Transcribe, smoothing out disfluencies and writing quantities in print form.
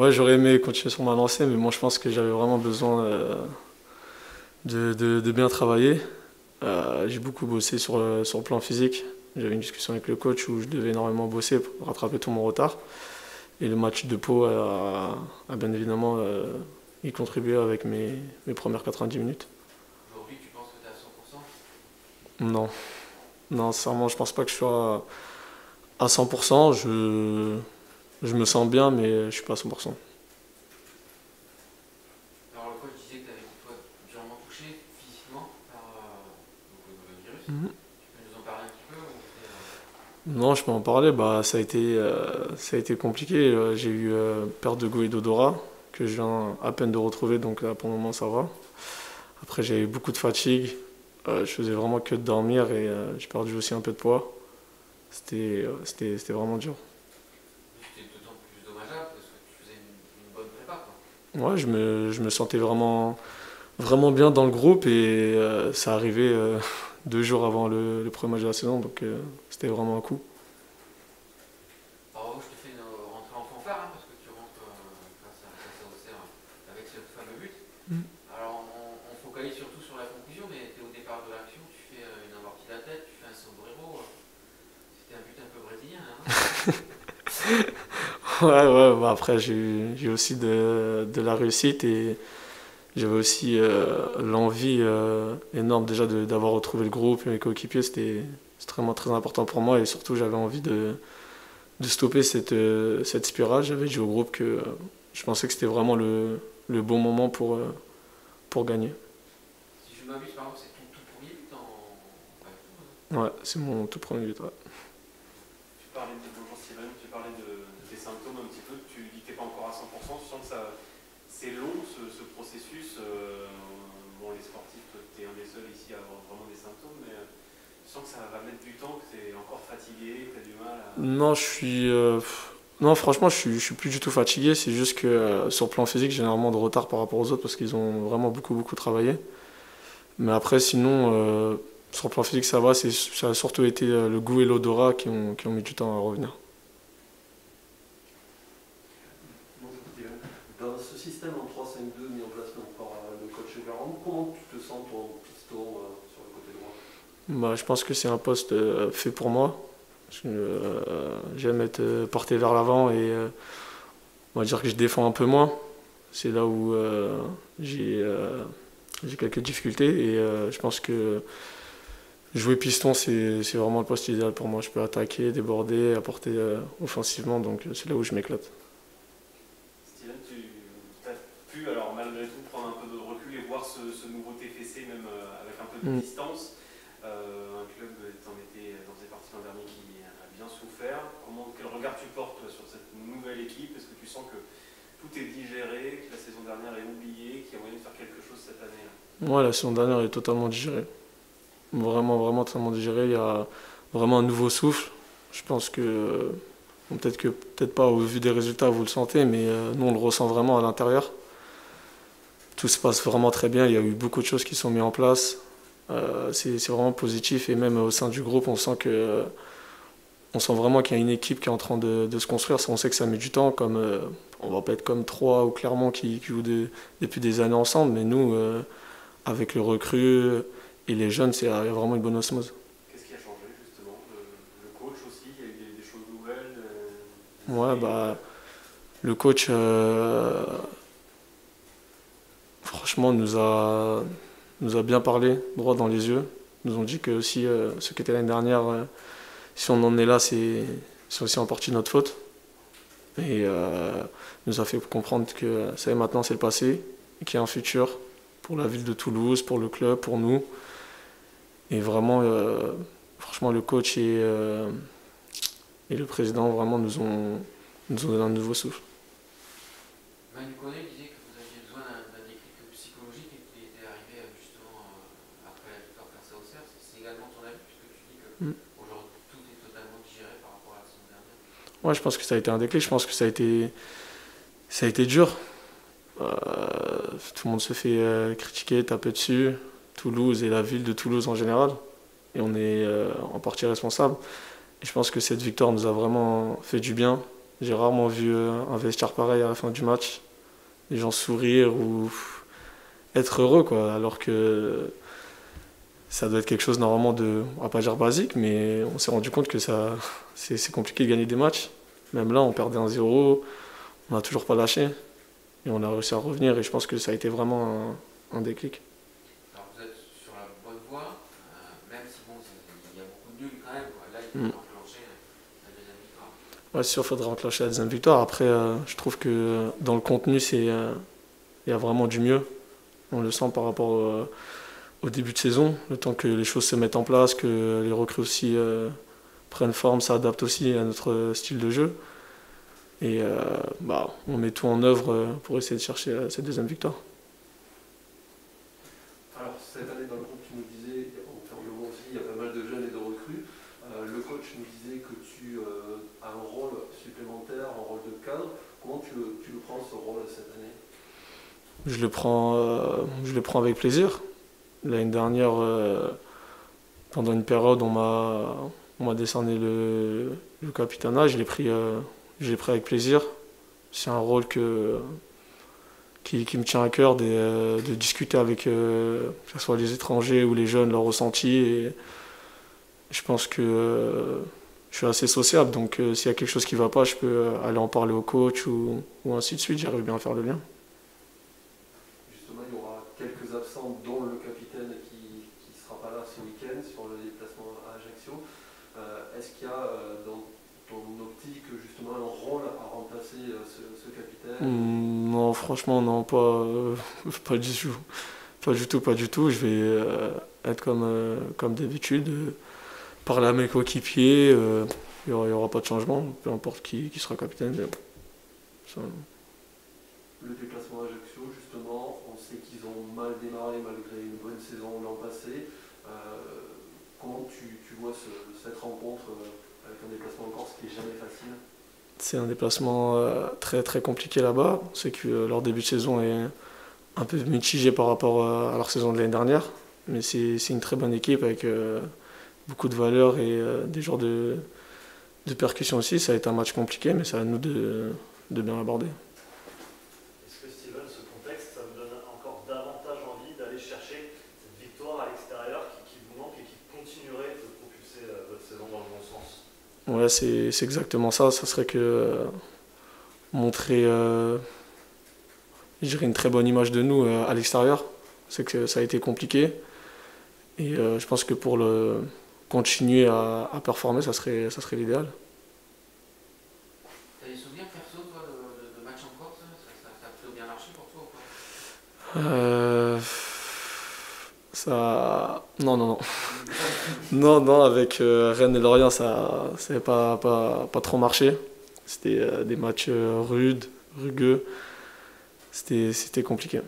Ouais, j'aurais aimé continuer sur ma lancée, mais moi je pense que j'avais vraiment besoin de bien travailler. J'ai beaucoup bossé sur le plan physique. J'avais une discussion avec le coach où je devais énormément bosser pour rattraper tout mon retard. Et le match de Pau a bien évidemment y contribué avec mes premières 90 minutes. Aujourd'hui, tu penses que tu es à 100%? Non, non, sincèrement, je pense pas que je sois à 100%. Je me sens bien, mais je suis pas à 100%. Alors, le coach disait que tu avais été toi, durement touché physiquement par donc, le virus. Mhm. Tu peux nous en parler un petit peu ou Non, je peux en parler. Bah, ça a été compliqué. J'ai eu perte de goût et d'odorat que je viens à peine de retrouver, donc là, pour le moment, ça va. Après, j'ai eu beaucoup de fatigue. Je faisais vraiment que de dormir et j'ai perdu aussi un peu de poids. C'était vraiment dur. c'était d'autant plus dommageable parce que tu faisais une bonne prépa, quoi. Ouais, je me sentais vraiment bien dans le groupe et ça arrivait 2 jours avant le premier match de la saison, donc c'était vraiment un coup. Alors, je te fais une rentrée en fanfare hein, parce que tu rentres face à Auxerre avec ce fameux but. Alors, on focalise surtout sur la conclusion, mais tu es au départ de l'action, tu fais une amortie de la tête, tu fais un sombrero. C'était un but un peu brésilien, hein. Ouais, ouais, bah après j'ai eu aussi de la réussite et j'avais aussi l'envie énorme déjà d'avoir retrouvé le groupe et mes coéquipiers, c'était extrêmement très important pour moi et surtout j'avais envie de stopper cette spirale. J'avais dit au groupe que je pensais que c'était vraiment le bon moment pour gagner. Si je m'abuse, par exemple, c'est ton tout premier but en tout, hein. Ouais, c'est mon tout premier but. Ouais. Tu parlais de bonjour Steven, tu parlais de tes symptômes un petit peu, tu dis que tu n'es pas encore à 100%, tu sens que c'est long ce processus. Bon, les sportifs, tu es un des seuls ici à avoir vraiment des symptômes, mais tu sens que ça va mettre du temps, que tu es encore fatigué, que tu as du mal à. Non, non, franchement, je suis plus du tout fatigué. C'est juste que sur le plan physique, j'ai énormément de retard par rapport aux autres parce qu'ils ont vraiment beaucoup travaillé. Mais après, sinon, sur le plan physique, ça va. Ça a surtout été le goût et l'odorat qui ont mis du temps à revenir. Bonjour Steven. Dans ce système en 3-5-2 mis en place donc, par le coach Garand, comment tu te sens toi, en piston sur le côté droit? Bah, je pense que c'est un poste fait pour moi. J'aime être porté vers l'avant et on va dire que je défends un peu moins. C'est là où j'ai quelques difficultés et je pense que jouer piston, c'est vraiment le poste idéal pour moi. Je peux attaquer, déborder, apporter offensivement, donc c'est là où je m'éclate. Steven, tu as pu, alors malgré tout, prendre un peu de recul et voir ce nouveau TFC, même avec un peu de Mm. distance. Un club, t'en faisais partie l'an dernier qui a bien souffert. Quel regard tu portes toi, sur cette nouvelle équipe? Est-ce que tu sens que tout est digéré, que la saison dernière est oubliée, qu'il y a moyen de faire quelque chose cette année-là? Ouais, la saison dernière est totalement digérée. Vraiment totalement digérée. Il y a vraiment un nouveau souffle. Je pense que, bon, peut-être pas au vu des résultats, vous le sentez, mais nous on le ressent vraiment à l'intérieur. Tout se passe vraiment très bien. Il y a eu beaucoup de choses qui sont mises en place. C'est vraiment positif et même au sein du groupe, on sent vraiment qu'il y a une équipe qui est en train de se construire. On sait que ça met du temps, comme on va pas être comme Troyes ou Clermont qui jouent depuis des années ensemble, mais nous, avec le recrue et les jeunes, il y a vraiment une bonne osmose. Qu'est-ce qui a changé justement? Le coach aussi, il y a eu des choses nouvelles, des Ouais, idées. bah, le coach, franchement, nous a bien parlé, droit dans les yeux. Nous ont dit que aussi, ce qui était l'année dernière, si on en est là, c'est aussi en partie notre faute. Et nous a fait comprendre que ça y est, maintenant, c'est le passé et qu'il y a un futur pour la ville de Toulouse, pour le club, pour nous. Et vraiment, franchement, le coach et le président vraiment nous ont donné un nouveau souffle. Manu Koné disait que vous aviez besoin d'un déclic psychologique et qu'il était arrivé justement après la victoire face à Auxerre. C'est également ton avis puisque tu dis que Mm. aujourd'hui tout est totalement digéré par rapport à la saison dernière. Ouais, je pense que ça a été un déclic. Je pense que ça a été dur. Tout le monde se fait critiquer, taper dessus. Toulouse et la ville de Toulouse en général. Et on est en partie responsable. Et je pense que cette victoire nous a vraiment fait du bien. J'ai rarement vu un vestiaire pareil à la fin du match. Les gens sourire ou être heureux, quoi. Alors que ça doit être quelque chose normalement de, on va pas dire basique, mais on s'est rendu compte que c'est compliqué de gagner des matchs. Même là, on perdait 1-0, on n'a toujours pas lâché. Et on a réussi à revenir et je pense que ça a été vraiment un déclic. Alors vous êtes sur la bonne voie, même si bon, il y a beaucoup de nuls quand même, quoi. Là, il faut enclencher la deuxième victoire. Ouais, c'est sûr, il faudra enclencher la deuxième victoire. Après, je trouve que dans le contenu, il y a vraiment du mieux. On le sent par rapport au début de saison, le temps que les choses se mettent en place, que les recrues aussi prennent forme, s'adaptent aussi à notre style de jeu. Et on met tout en œuvre pour essayer de chercher cette deuxième victoire. Alors cette année dans le groupe, tu nous disais, enfin le aussi, il y a pas mal de jeunes et de recrues. Le coach nous disait que tu as un rôle supplémentaire, un rôle de cadre. Comment tu le prends ce rôle cette année? Je le prends avec plaisir. L'année dernière, pendant une période, on m'a décerné le capitanat, je l'ai pris avec plaisir. C'est un rôle qui me tient à cœur de discuter avec que ce soit les étrangers ou les jeunes, leurs ressentis. Et je pense que je suis assez sociable, donc s'il y a quelque chose qui ne va pas, je peux aller en parler au coach ou ainsi de suite, j'arrive bien à faire le lien. Justement, il y aura quelques absents, dont le capitaine qui ne sera pas là ce week-end sur le déplacement à Ajaccio. Est-ce qu'il y a dans ton optique justement un rôle à remplacer ce capitaine? Non, franchement, non, pas du tout. Pas du tout. Je vais être comme d'habitude, parler à mes coéquipiers. Il n'y aura pas de changement, peu importe qui sera capitaine. Ça... Le déplacement à Ajaccio, justement, on sait qu'ils ont mal démarré malgré une bonne saison l'an passé. Comment tu vois cette rencontre avec un déplacement en Corse qui n'est jamais facile? C'est un déplacement très très compliqué là-bas. C'est que leur début de saison est un peu mitigé par rapport à leur saison de l'année dernière. Mais c'est une très bonne équipe avec beaucoup de valeur et des genres de percussion aussi. Ça a été un match compliqué, mais c'est à nous de bien l'aborder. Est-ce que Steven, ce contexte, ça vous donne encore davantage envie d'aller chercher cette victoire à l'extérieur qui vous manque et qui continuerait de propulser votre saison dans le bon sens? Ouais, c'est exactement ça. Ça serait que montrer je dirais une très bonne image de nous à l'extérieur. C'est que ça a été compliqué. Et je pense que pour continuer à performer, ça serait l'idéal. T'as des souvenirs perso, toi, de matchs en Corse? Ça a plutôt bien marché pour toi ou pas? Non. Non, avec Rennes et Lorient, ça n'avait pas trop marché. C'était des matchs rugueux. C'était compliqué.